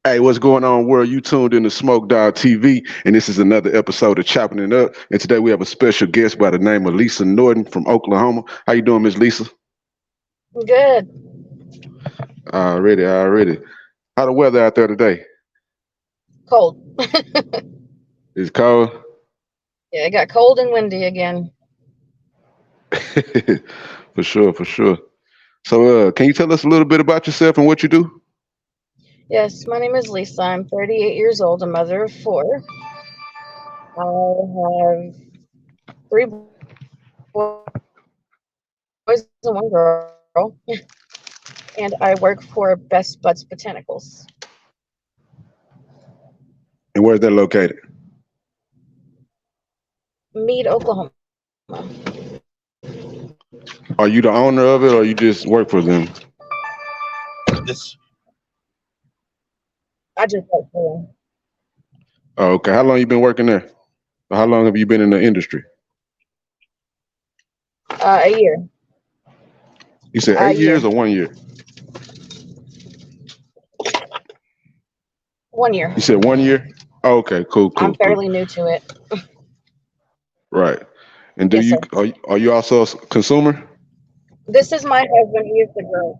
Hey, what's going on, world? You tuned in to Smoke Dog TV, and this is another episode of Chopping It Up. And today we have a special guest by the name of Lisa Norton from Oklahoma. How you doing, Miss Lisa? Good. Already. How the weather out there today? Cold. It's cold. Yeah, it got cold and windy again. For sure. So, can you tell us a little bit about yourself and what you do? Yes, my name is Lisa. I'm 38 years old, a mother of four. I have three boys and one girl, and I work for Best Buds Botanicals, And where's that located? Mead, Oklahoma. Are you the owner of it, or you just work for them? This I just work for Oh, okay. How long you been working there? Or how long have you been in the industry? a year. You said A 8 years year. or 1 year? 1 year. You said 1 year? Oh, okay, I'm cool. fairly new to it. Right. And do Yes, you sir. are you also a consumer? This is my husband. He is the grower.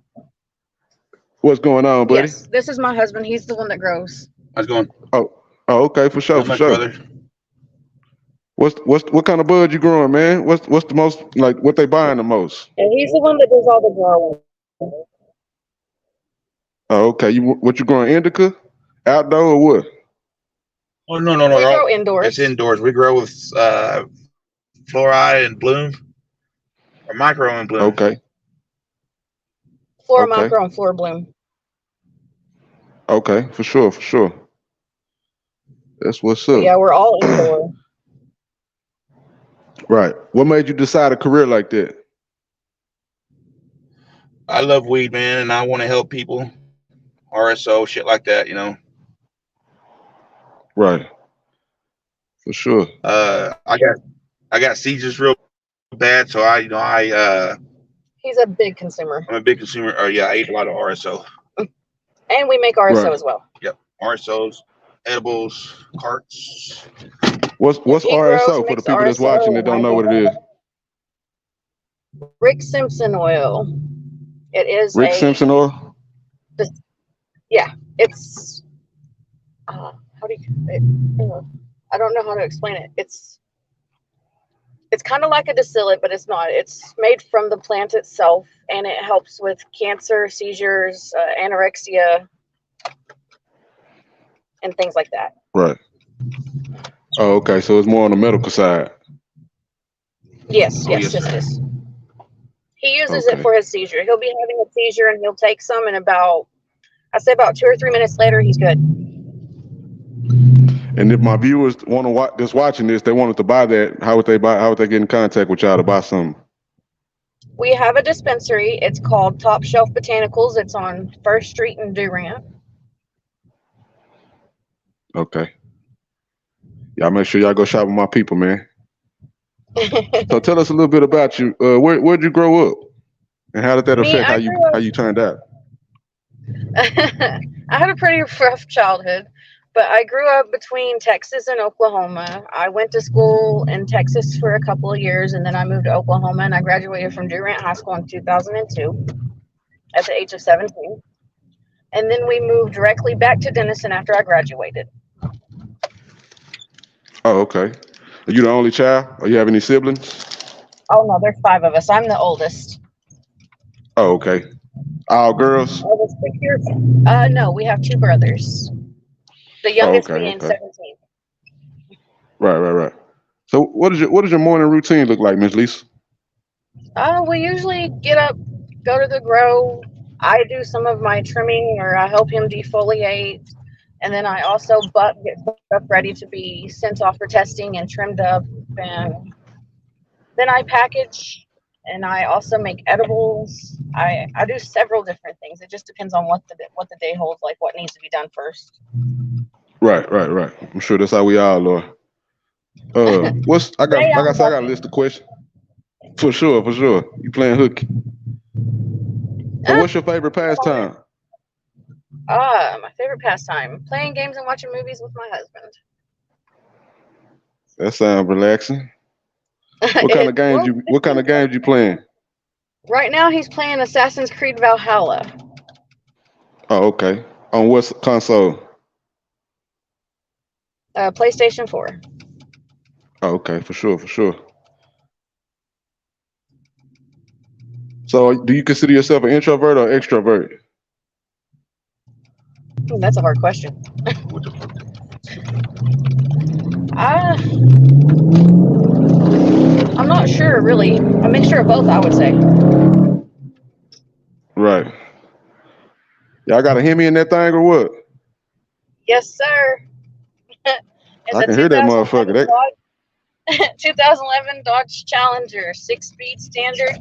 What's going on, buddy? Yes, this is my husband. He's the one that grows. how's it going? Oh, okay, for sure, Not for much, sure. brother. What kind of bud you growing, man? What's the most like what they buying the most? And he's the one that does all the growing. Oh, okay. What you growing? Indica, outdoor or what? Oh no, We grow it's indoors. indoors. We grow with fluoride and bloom or micro and bloom. Okay, Floor okay, micro and floor bloom. okay, for sure. That's what's But up. yeah, we're all indoor. Right. What made you decide a career like that? I love weed, man, and I want to help people. RSO, shit like that. Right, for sure. I got seizures real bad, so He's a big consumer. I'm a big consumer. Or yeah, I ate a lot of RSO. And we make Right. RSO as well. Yep, RSOs, edibles, carts. What's He grows RSO for the mixed people that's RSO watching that and I don't know what it make is? Rick Simpson oil. It is Rick Simpson oil. yeah, it's, how do you, I don't know how to explain it. It's kind of like a distillate, but it's not. It's made from the plant itself, and it helps with cancer, seizures, anorexia, and things like that. Right. Oh, okay. So it's more on the medical side. Yes, Oh yes, yes, yes, sir. yes. He uses it Okay. for his seizure. He'll be having a seizure, and he'll take some, and I say about 2 or 3 minutes later, he's good. And if my viewers want to watch, just watching this, they wanted to buy that. How would they buy? How would they get in contact with y'all to buy something? We have a dispensary. It's called Top Shelf Botanicals. It's on First Street in Durant. Okay. Y'all make sure y'all go shop with my people, man. So tell us a little bit about you. Where'd you grow up, and how did that Me, affect I grew how up. you turned out? I had a pretty rough childhood, but I grew up between Texas and Oklahoma. I went to school in Texas for a couple of years, and then I moved to Oklahoma, and I graduated from Durant High School in 2002 at the age of 17. And then we moved directly back to Denison after I graduated. Oh, okay. Are you the only child, or you have any siblings? Oh no, there's five of us. I'm the oldest. Oh, okay. All girls. Oldest 6 years. No, we have two brothers. The Oh, youngest okay, being okay. 17. Right. So what does your morning routine look like, Miss Lisa? We usually get up, go to the grow. I do some of my trimming, or I help him defoliate, and then I also get stuff ready to be sent off for testing and trimmed up, and then I package, and I also make edibles. I do several different things. It just depends on what the day holds, like what needs to be done first. Right. I'm sure that's how we all are. What's I got? Today Like I I'm said, I got a list working. of questions. For sure. You playing hooky. So Uh, what's your favorite pastime? My favorite pastime: playing games and watching movies with my husband. That sounds relaxing. What kind of games you What kind of games you playing? Right now, he's playing Assassin's Creed Valhalla. Oh, okay. On what console? PlayStation 4. Oh, okay, for sure, for sure. So, do you consider yourself an introvert or extrovert? That's a hard question. I'm not sure, really. A mixture of both, I would say. Right. Y'all got a Hemi in that thing or what? Yes, sir. It's I a can hear that motherfucker. 2011 Dodge Challenger, 6-speed standard,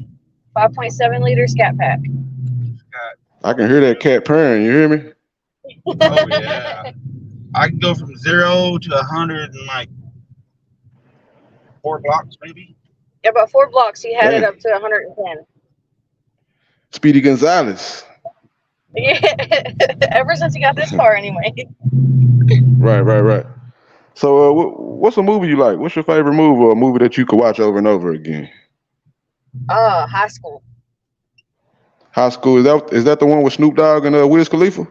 5.7 liter scat pack. I can hear that cat purring. You hear me? Oh yeah. I can go from 0 to 100 in like 4 blocks, maybe. Yeah, about 4 blocks, he had it Damn. up to 110. Speedy Gonzalez. Yeah, ever since he got this car, anyway. Right. So, what's a movie you like? What's your favorite movie or a movie that you could watch over and over again? High school. High School, is that the one with Snoop Dogg and Wiz Khalifa?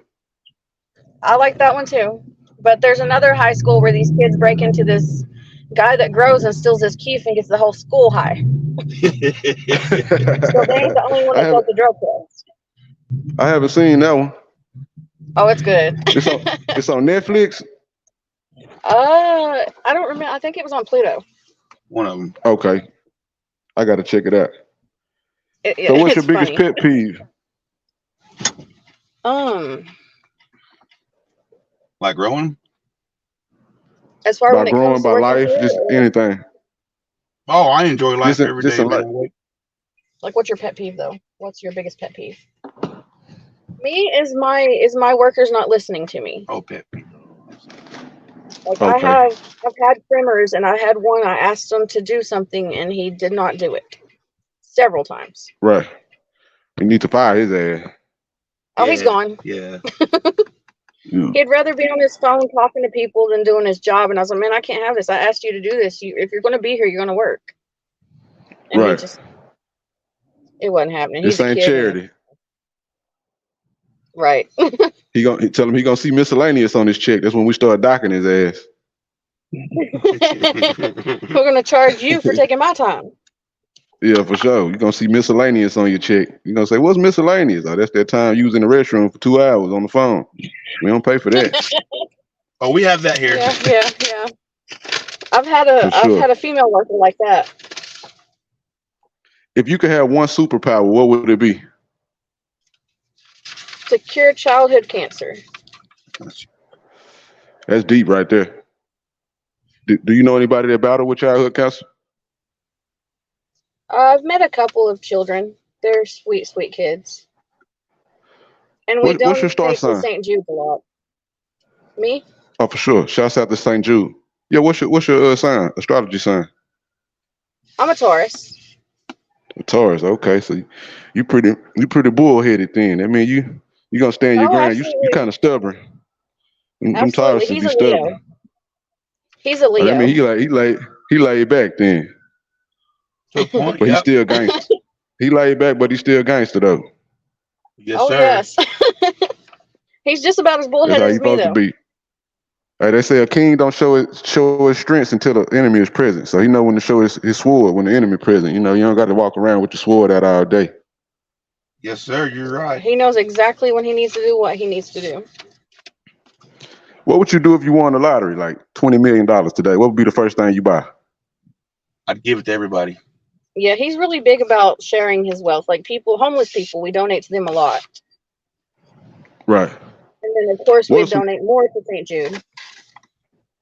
I like that one too. But there's another high school where these kids break into this guy that grows and steals his keef and gets the whole school high. So they ain't the only one that does the drug test. I haven't seen that one. Oh, it's good. It's on Netflix. I don't remember. I think it was on Pluto. One of them. Okay, I got to check it out. So, what's your biggest pet peeve? Like growing? As far by growing, by life, just anything. Oh, I enjoy life every just day, life. man. Like, what's your pet peeve though? What's your biggest pet peeve? Me is my workers not listening to me. Oh, pet peeve. Like Okay. I've had trimmers, and I had one. I asked him to do something, and he did not do it several times. Right. We need to fire his ass. Oh, he's gone. Yeah. He'd rather be on his phone talking to people than doing his job. And I was like, man, I can't have this. I asked you to do this. If you're going to be here, you're going to work. And right. It wasn't happening. This ain't charity. Right. He tell him he gonna see miscellaneous on his check. That's when we start docking his ass. We're gonna charge you for taking my time. Yeah, for sure. You're gonna see miscellaneous on your check. You're gonna say, what's miscellaneous? Oh, that's that time you was in the restroom for 2 hours on the phone. We don't pay for that. Oh, we have that here. Yeah. I've had a female worker like that. If you could have one superpower, what would it be? To cure childhood cancer. That's deep right there. Do you know anybody that battled with childhood cancer? I've met a couple of children. They're sweet, sweet kids. And we what's your star sign? To St. Jude a lot. Me? Oh, for sure. Shouts out to St. Jude. Yeah, what's your sign? Astrology sign? I'm a Taurus. A Taurus, okay. So you pretty bullheaded then. I mean, you gonna stand your ground. You kind of stubborn. Them Tauruses be stubborn. He's a Leo. I mean, he laid back then. But he's still gangster. He laid back, but he's still gangster though. Yes, sir. Yes. He's just about as bullheaded as me, though. To be. Hey, they say a king don't show his strengths until the enemy is present. So he know when to show his sword when the enemy present. You know, you don't got to walk around with the sword out all day. Yes, sir. You're right. He knows exactly when he needs to do what he needs to do. What would you do if you won the lottery, like $20 million today? What would be the first thing you buy? I'd give it to everybody. Yeah, he's really big about sharing his wealth. Like homeless people, we donate to them a lot. Right. And then, of course, we donate more to St. Jude.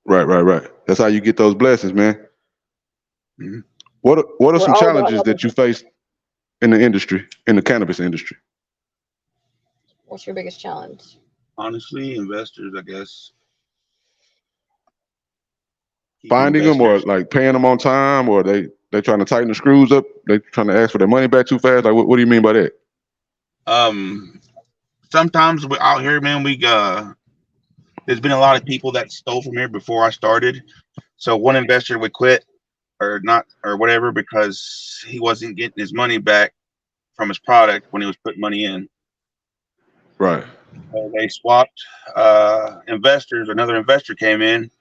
Right. That's how you get those blessings, man. Mm-hmm. What are some challenges that you face in the industry, in the cannabis industry? What's your biggest challenge? Honestly, investors, I guess. Finding them or like paying them on time, or they trying to tighten the screws up? They trying to ask for their money back too fast? Like, what do you mean by that? sometimes we out here, man. There's been a lot of people that stole from here before I started. So one investor would quit or not or whatever because he wasn't getting his money back from his product when he was putting money in. Right. So they swapped investors. Another investor came in,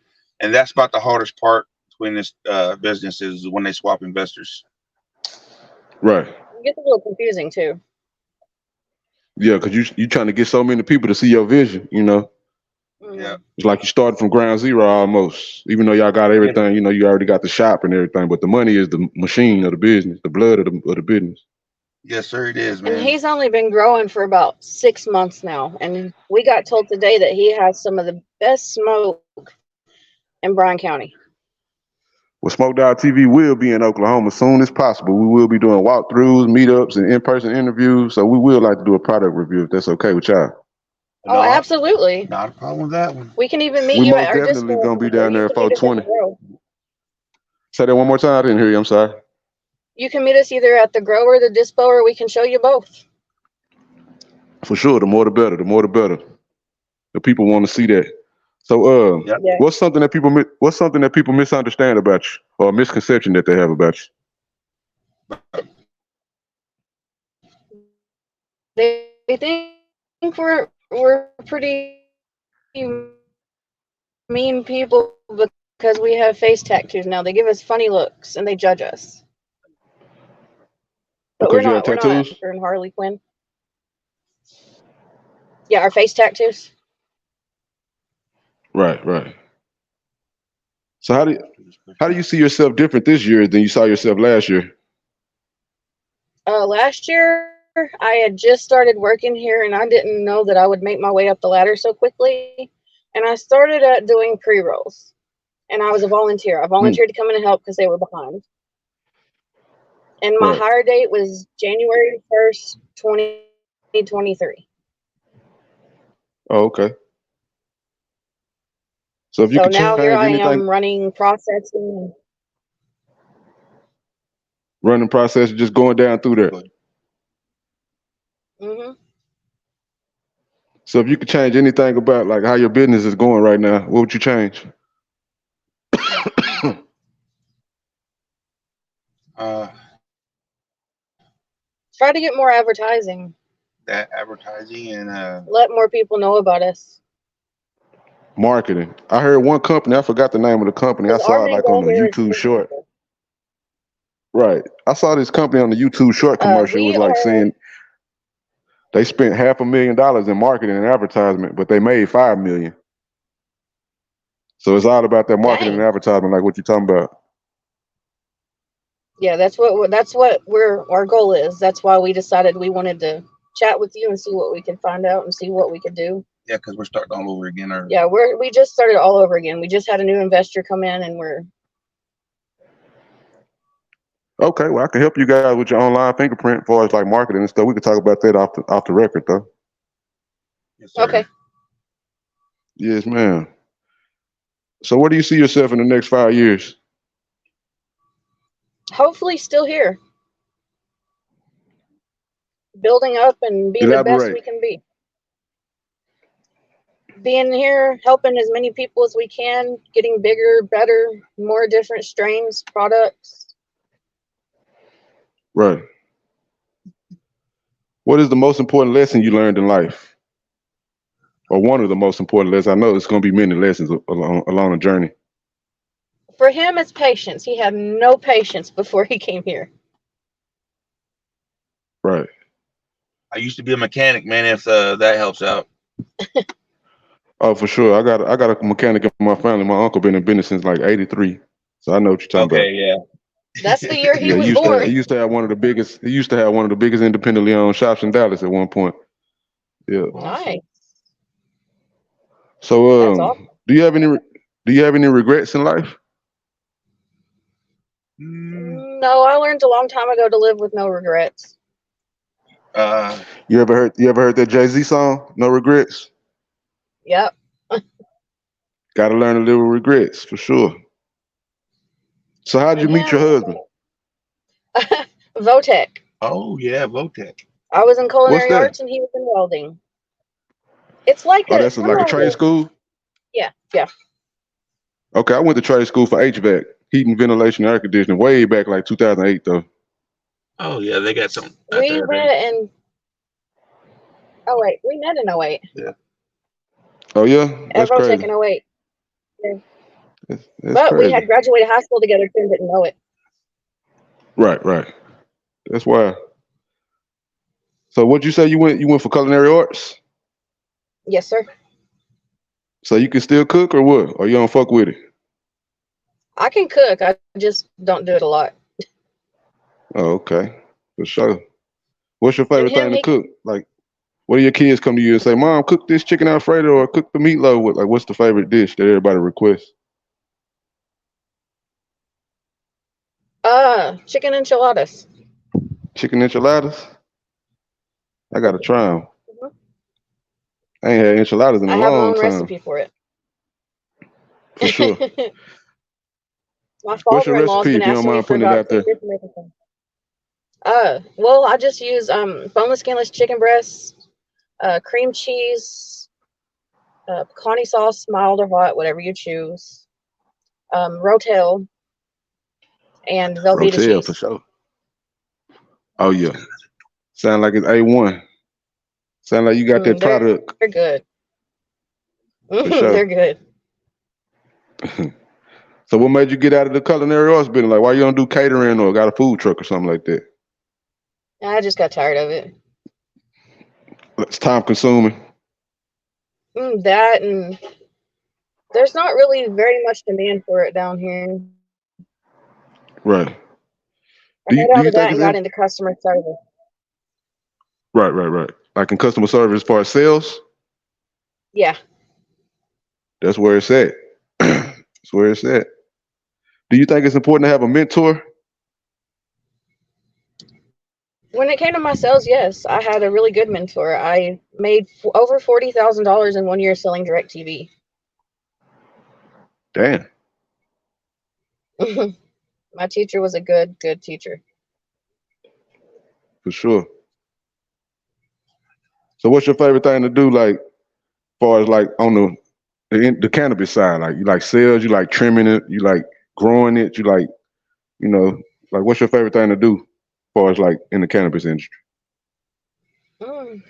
and that's about the hardest part between this business is when they swap investors. Right. It gets a little confusing too. Yeah, because you trying to get so many people to see your vision, you know. Yeah. It's like you started from ground zero almost. Even though y'all got everything, you know, you already got the shop and everything, but the money is the machine of the business, the blood of the business. Yes, sir, it is, And man. he's only been growing for about 6 months now. And we got told today that he has some of the best smoke in Bryan County. Well, Smoked Out TV will be in Oklahoma as soon as possible. We will be doing walkthroughs, meetups, and in-person interviews. So we will like to do a product review if that's okay with y'all. Oh, absolutely. Not a problem with that one. We can even meet We you most at our definitely dispo, gonna be or down there you at can meet us at the 420. grow. Say that one more time. I didn't hear you. I'm sorry. You can meet us either at the grow or the dispo, or we can show you both. For sure. The more the better. The more the better. The people want to see that. So, Yep. Yeah. what's something that people misunderstand about you, or a misconception that they have about They think we're pretty mean people because we have face tattoos now. They give us funny looks and they judge us. But Because you have we're not tattoos? Joker and Harley Quinn. Yeah, our face tattoos. Right, right. So how do you see yourself different this year than you saw yourself last year? Last year I had just started working here and I didn't know that I would make my way up the ladder so quickly. And I started at doing pre-rolls. And I was a volunteer. I volunteered to come in and help because they were behind. And my Right. hire date was January 1st, 2023. Oh, okay. So if you So could now here change I anything, am running processing. running process, just going down through there. Hmm. So if you could change anything about like how your business is going right now, what would you change? Uh, Try to get more advertising. that advertising and Let more people know about us. Marketing. I heard one company, I forgot the name of the company. I Because our saw it main like on goal a here is to YouTube meet short. people. Right. I saw this company on the YouTube short commercial. It was We like are, saying they spent $500,000 in marketing and advertisement, but they made 5 million. So it's all about that marketing and dang. advertisement, like what you're talking about. Yeah, that's what our goal is. That's why we decided we wanted to chat with you and see what we could find out and see what we could do. yeah, because we're starting all over again. Yeah, we just started all over again. We just had a new investor come in and we're Okay, well I can help you guys with your online fingerprint as far as like marketing and stuff. We could talk about that off the record though. Yes, sir. okay. Yes, ma'am. So where do you see yourself in the next 5 years? Hopefully still here. Building up and being the best we Elaborate. can be. Being here, helping as many people as we can, getting bigger, better, more different strains, products. Right. What is the most important lesson you learned in life? Or one of the most important lessons? I know it's going to be many lessons along the journey. For him, it's patience. He had no patience before he came here. Right. I used to be a mechanic, man. If that helps out. Oh, for sure. I got a mechanic in my family. My uncle been in business since like '83, so I know what you're talking about. Okay, yeah. That's the year he Yeah, was born. he used to have one of the biggest. He used to have one of the biggest independently owned shops in Dallas at one point. Yeah. Nice. So, That's awesome. do you have any regrets in life? No, I learned a long time ago to live with no regrets. You ever heard that Jay-Z song? No regrets. Yep. Got to learn to live with regrets for sure. So, how'd you And meet your him, husband? Votech. Oh yeah, Votech. I was in What's culinary that? arts and he was in welding. It's like Oh, a that's like a trade school? yeah. Okay, I went to trade school for HVAC, heating, ventilation, air conditioning, way back like 2008 though. Oh yeah, they got something out We there. met in we met in 08. Yeah. Oh yeah, that's Evotech crazy. in 08. Yeah. That's But we crazy. had graduated high school together too and didn't know it. Right, right. That's why. So what'd you say you went for culinary arts? Yes, sir. So you can still cook or what? Or you don't fuck with it? I can cook. I just don't do it a lot. Oh, okay. For sure. What's your And favorite him, thing to he cook? Like, what do your kids come to you and say, Mom, cook this chicken Alfredo or cook the meatloaf? Like, what's the favorite dish that everybody requests? chicken enchiladas. Chicken enchiladas? I gotta try them. Mhm. I ain't had enchiladas in a I have my long own time. recipe for it. For sure. My What's your father-in-law's recipe been if you don't asking me mind for putting it about out 2 there? years to make it. Well, I just use boneless, skinless chicken breasts, cream cheese, pecani sauce, mild or hot, whatever you choose, Rotel, and Velveeta Rotel for cheese. sure. Oh yeah. Sound like it's A1. Sound like you got that product They're good. for sure. They're good. So what made you get out of the culinary arts business? Like why you don't do catering or got a food truck or something like that? I just got tired of it. It's time consuming. That and there's not really very much demand for it down here. Right. I got Do out you of that think and it's got into customer service. right. Like in customer service as far as sales? Yeah. That's where it's at. That's where it's at. Do you think it's important to have a mentor? When it came to my sales, yes, I had a really good mentor. I made over $40,000 in 1 year selling direct TV. Damn. My teacher was a good teacher. For sure. So what's your favorite thing to do, like, as far as like on the cannabis side? Like you like sales, you like trimming it, you like growing it, you like, you know, like what's your favorite thing to do as far as like in the cannabis industry? Mm.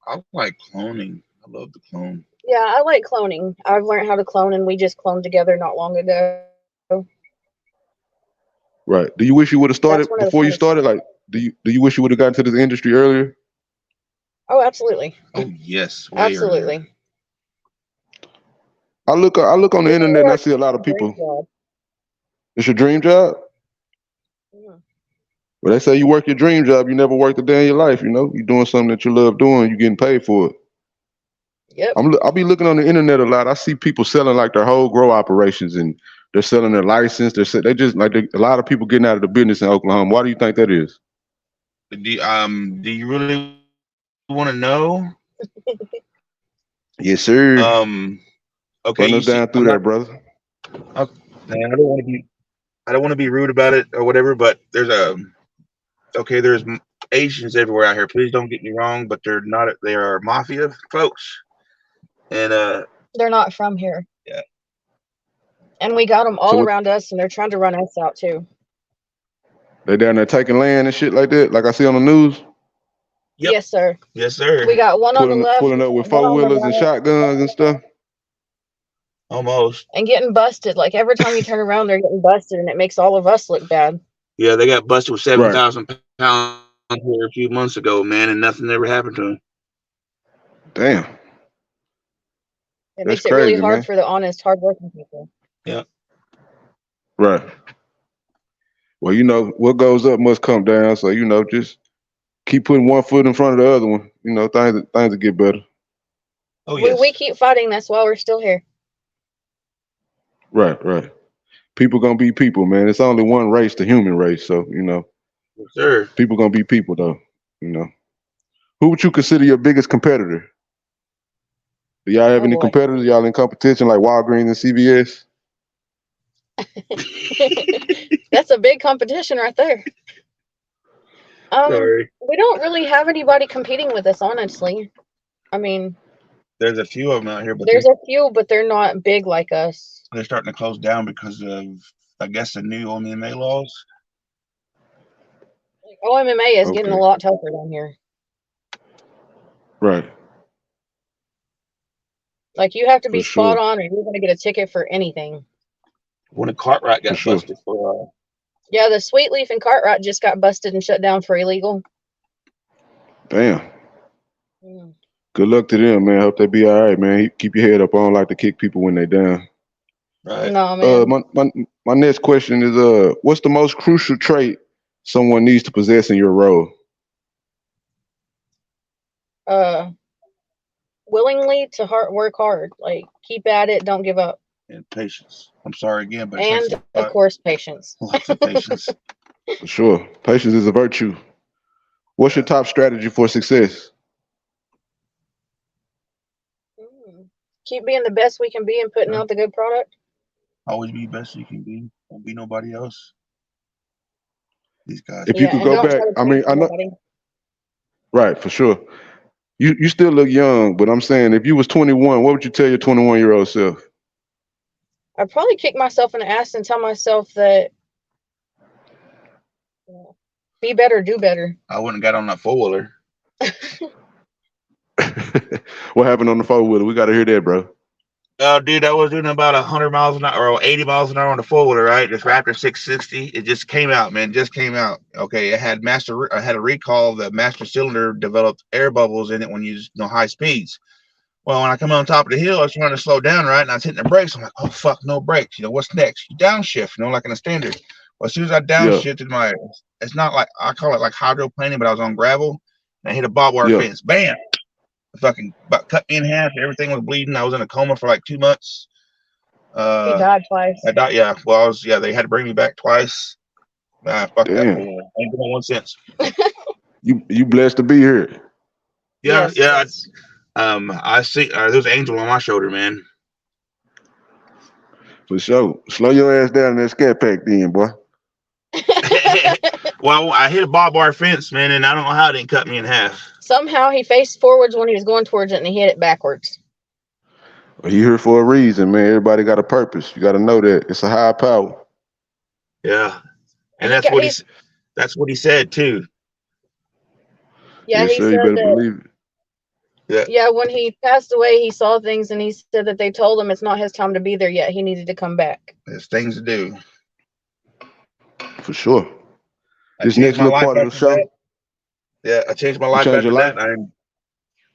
I like cloning. I love to clone. Yeah, I like cloning. I've learned how to clone, and we just cloned together not long ago. Right. Do you wish you would have That's started one of the before you funnest started? things. Like, do you wish you would have gotten to this industry earlier? Oh, absolutely. Oh yes, way earlier. Absolutely. I look on the This is internet and I like see a lot of a dream people. job. It's your dream job? Mhm. Well, they say you work your dream job, you never worked a day in your life, you know? You're doing something that you love doing, you're getting paid for it. Yep. I'll be looking on the internet a lot. I see people selling like their whole grow operations and they're selling their license. They just like a lot of people getting out of the business in Oklahoma. Why do you think that is? Do you really want to know? Yes, sir. Okay, Run you us see, down through that, brother. man, I don't want to be rude about it or whatever, but there's Asians everywhere out here. Please don't get me wrong, but they are mafia folks. And They're not from here. yeah. And we got them So all what, around us, and they're trying to run us out too. they down there taking land and shit like that, like I see on the news, Yep. Yes, sir. Yes, sir. We got one on the left, pulling up with one four on the wheelers and right, shotguns and stuff. Almost. and getting busted. Like every time you turn around, they're getting busted, and it makes all of us look bad. Yeah, they got busted with Right. 7,000 pounds here a few months ago, man, and nothing ever happened to them. Damn. It That's makes it really crazy, hard man. for the honest, hardworking people. Yeah. Right. Well, you know, what goes up must come down. So, you know, just keep putting one foot in front of the other one. You know, things will get better. Oh We yes. keep fighting. That's why we're still here. Right. People gonna be people, man. It's only one race, the human race. So, you know, Yes, sir. people gonna be people though. You know. Who would you consider your biggest competitor? Do y'all have Oh any boy. competitors? Y'all in competition like Walgreens and CVS? That's a big competition right there. Sorry. We don't really have anybody competing with us, honestly. I mean, There's a few of them out here, but There's a few, but they're not big like us. they're starting to close down because of, I guess, the new OMMA laws. OMMA is getting a Okay. lot tougher down here. Right. Like, you have to be For spot sure. on, or you're going to get a ticket for anything. When a Cartwright For got sure. busted for, Yeah, the Sweet Leaf and Cartwright just got busted and shut down for illegal. Damn. Mm. Good luck to them, man. Hope they be all right, man. Keep your head up. I don't like to kick people when they down. right? No, man. My next question is what's the most crucial trait someone needs to possess in your role? Willingly to work hard. Like, keep at it, don't give up. And patience. I'm sorry again, but it takes And, of course, patience. lots of patience. For sure. Patience is a virtue. What's your top strategy for success? Keep being the best we can be and putting Yeah. out the good product. Always be best you can be. Don't be nobody else. These guys. If you could and go don't back, try to I mean, change I know, nobody. right, for sure. You still look young, but I'm saying if you was 21, what would you tell your 21-year-old self? I'd probably kick myself in the ass and tell myself that be better, do better. I wouldn't have got on that four-wheeler. What happened on the four-wheeler? We got to hear that, bro. Dude, I was doing about 100 miles an hour or 80 miles an hour on the four-wheeler, right? This Raptor 660. It just came out, man. Just came out. Okay, it had I had a recall. The master cylinder developed air bubbles in it when you use high speeds. Well, when I come on top of the hill, I was trying to slow down, right? And I was hitting the brakes. I'm like, oh, fuck, no brakes. What's next? You downshift, like in a standard. Well, as soon as I downshifted it's not like, I call it like hydroplaning, but I was on gravel. And I hit a barbed wire fence. Bam! Fucking cut me in half. Everything was bleeding. I was in a coma for like 2 months. He died twice. I died, yeah. Well, they had to bring me back twice. Fuck that. Damn. I ain't been on one since. You blessed to be here. Yeah, Yes, yeah. yes. I see. There's an angel on my shoulder, man. For sure. Slow your ass down in that scat pack then, boy. Well, I hit a barbed wire fence, man, and I don't know how it didn't cut me in half. Somehow he faced forwards when he was going towards it and he hit it backwards. Well, you here for a reason, man. Everybody got a purpose. You got to know that. It's a higher power. Yeah. And that's what he said, too. Yeah, yes, he sir, said you better that. believe it. Yeah, when he passed away, he saw things and he said that they told him it's not his time to be there yet. He needed to come back. There's things to do. For sure. I This changed next my little life part of the after show. that. Yeah, I changed my life changed after your life?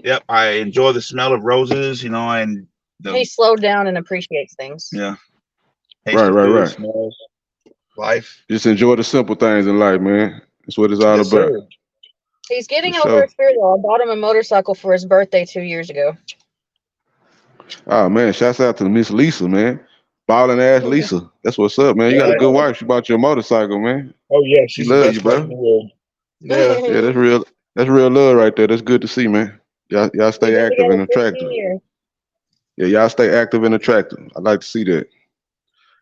that. I enjoy the smell of roses, and He slowed down and appreciates things. Yeah. Right. Smells, life. Just enjoy the simple things in life, man. That's what it's all Yes, about. sir. He's getting For over sure. his fear, though. I bought him a motorcycle for his birthday 2 years ago. Oh, man. Shouts out to Miss Lisa, man. Ballin' ass Lisa. That's what's up, man. You got a good wife. She bought you a motorcycle, man. Oh, yeah. She She's the love best you, wife bro. in the world. Yeah. Yeah, that's real. That's real love right there. That's good to see, man. Y'all We've stay been active and together 15 attractive. years. Yeah, y'all stay active and attractive. I like to see that.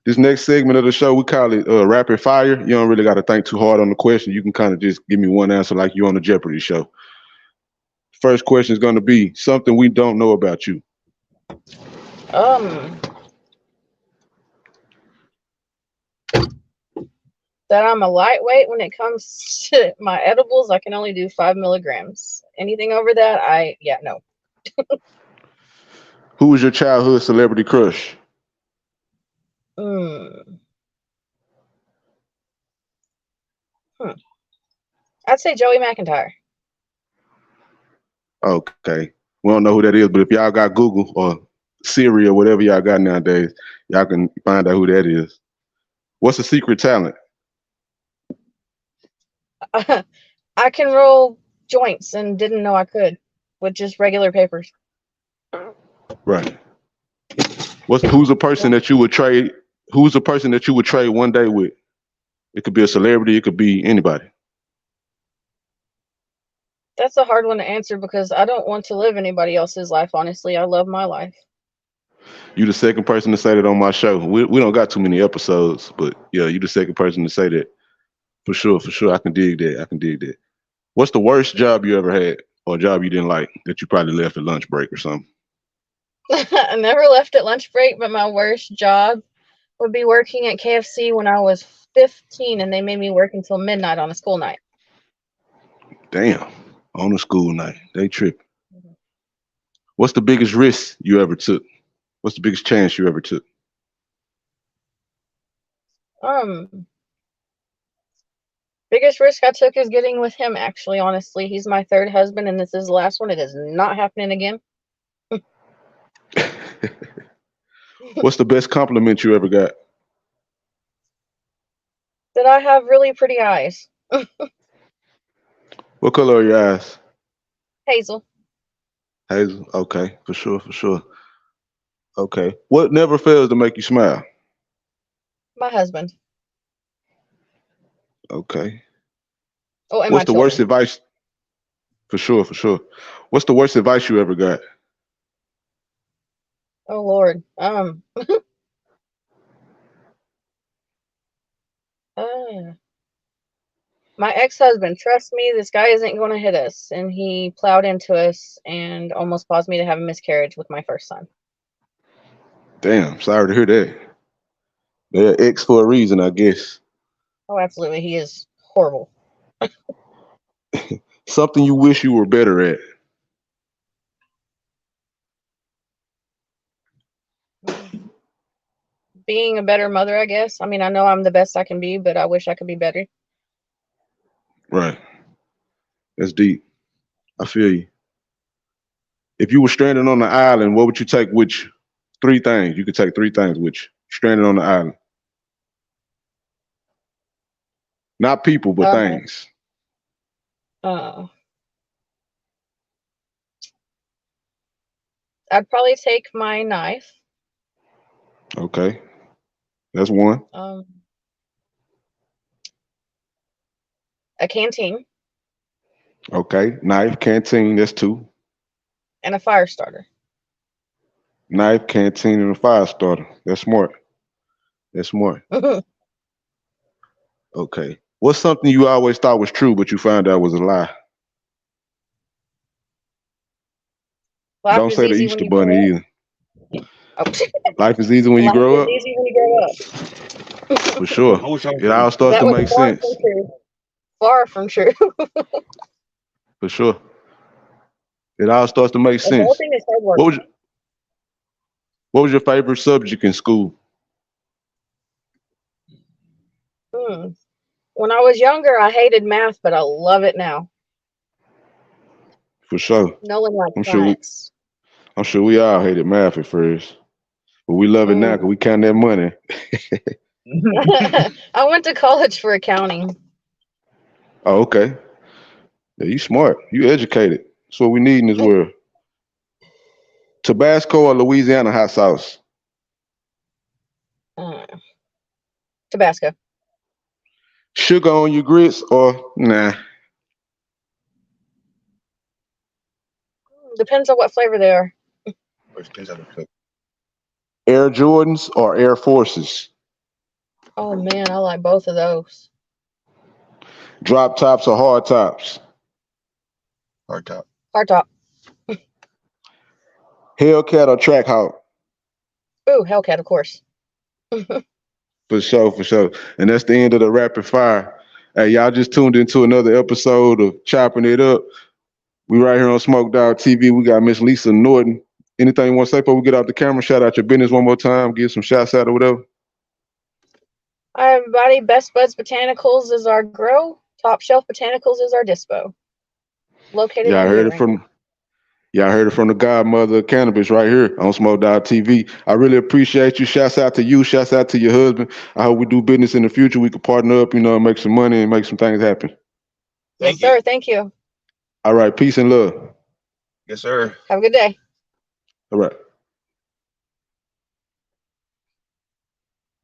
This next segment of the show, we call it rapid fire. You don't really got to think too hard on the question. You can kind of just give me one answer like you on the Jeopardy show. First question is going to be something we don't know about you. That I'm a lightweight when it comes to my edibles. I can only do 5 milligrams. Anything over that, no. Who was your childhood celebrity crush? I'd say Joey McIntyre. Okay. We don't know who that is, but if y'all got Google or Siri or whatever y'all got nowadays, y'all can find out who that is. What's a secret talent? I can roll joints and didn't know I could with just regular papers. Right. Who's a person that you would trade? Who's a person that you would trade one day with? It could be a celebrity. It could be anybody. That's a hard one to answer because I don't want to live anybody else's life. Honestly, I love my life. You the second person to say that on my show. We don't got too many episodes, but yeah, you the second person to say that. For sure. I can dig that. What's the worst job you ever had or a job you didn't like that you probably left at lunch break or something? I never left at lunch break, but my worst job would be working at KFC when I was 15, and they made me work until midnight on a school night. Damn. On a school night. They tripping. What's the biggest risk you ever took? What's the biggest chance you ever took? Biggest risk I took is getting with him, actually, honestly. He's my third husband, and this is the last one. It is not happening again. What's the best compliment you ever got? That I have really pretty eyes. What color are your eyes? Hazel. Hazel. Okay, for sure, for sure. Okay. What never fails to make you smile? My husband. Okay. Oh, and What's my the children. worst advice? For sure, for sure. What's the worst advice you ever got? Oh, Lord. My ex-husband, trust me, this guy isn't going to hit us. And he plowed into us and almost caused me to have a miscarriage with my first son. Damn, sorry to hear that. They're ex for a reason, I guess. Oh, absolutely. He is horrible. Something you wish you were better at. Being a better mother, I guess. I mean, I know I'm the best I can be, but I wish I could be better. Right. That's deep. I feel you. If you were stranded on an island, what would you take with you? 3 things. You could take 3 things with you. Stranded on the island. Not people, but things. I'd probably take my knife. Okay. That's 1. A canteen. Okay. Knife, canteen, that's 2. And a fire starter. Knife, canteen, and a fire starter. That's smart. That's smart. Okay. What's something you always thought was true, but you found out was a lie? Life Don't is say the easy when Easter you grow Bunny up. either. Oh. Life is easy when you Life grow is up. easy when you grow up. For sure. I wish I was It all starts That to was make far sense. from true. Far from true. For sure. It all starts to make The whole sense. thing is hard work. What was your favorite subject in school? When I was younger, I hated math, but I love it now. For sure. No one likes I'm science. sure we all hated math at first. But we love it now because we count that money. I went to college for accounting. Oh, okay. Yeah, you smart. You educated. That's what we need in this world. Tabasco or Louisiana hot sauce? Tabasco. Sugar on your grits or nah? Depends on what flavor they are. Air Jordans or Air Forces? Oh man, I like both of those. Drop tops or hard tops? Hard top. Hard top. Hellcat or Trackhawk? Ooh, Hellcat, of course. For sure, for sure. And that's the end of the rapid fire. Hey, y'all just tuned into another episode of Chopping It Up. We right here on Smoke Dog TV. We got Miss Lisa Norton. Anything you want to say before we get out the camera? Shout out your business one more time. Give some shouts out or whatever. Hi, everybody. Best Buds Botanicals is our grow. Top Shelf Botanicals is our dispo. Located Y'all in heard Blue it from the godmother of cannabis right here on Smoke Dog TV. I really appreciate you. Shouts out to you. Shouts out to your husband. I hope we do business in the future. We can partner up, and make some money and make some things happen. Yes, sir. Thank you. All right. Peace and love. Yes, sir. Have a good day. All right.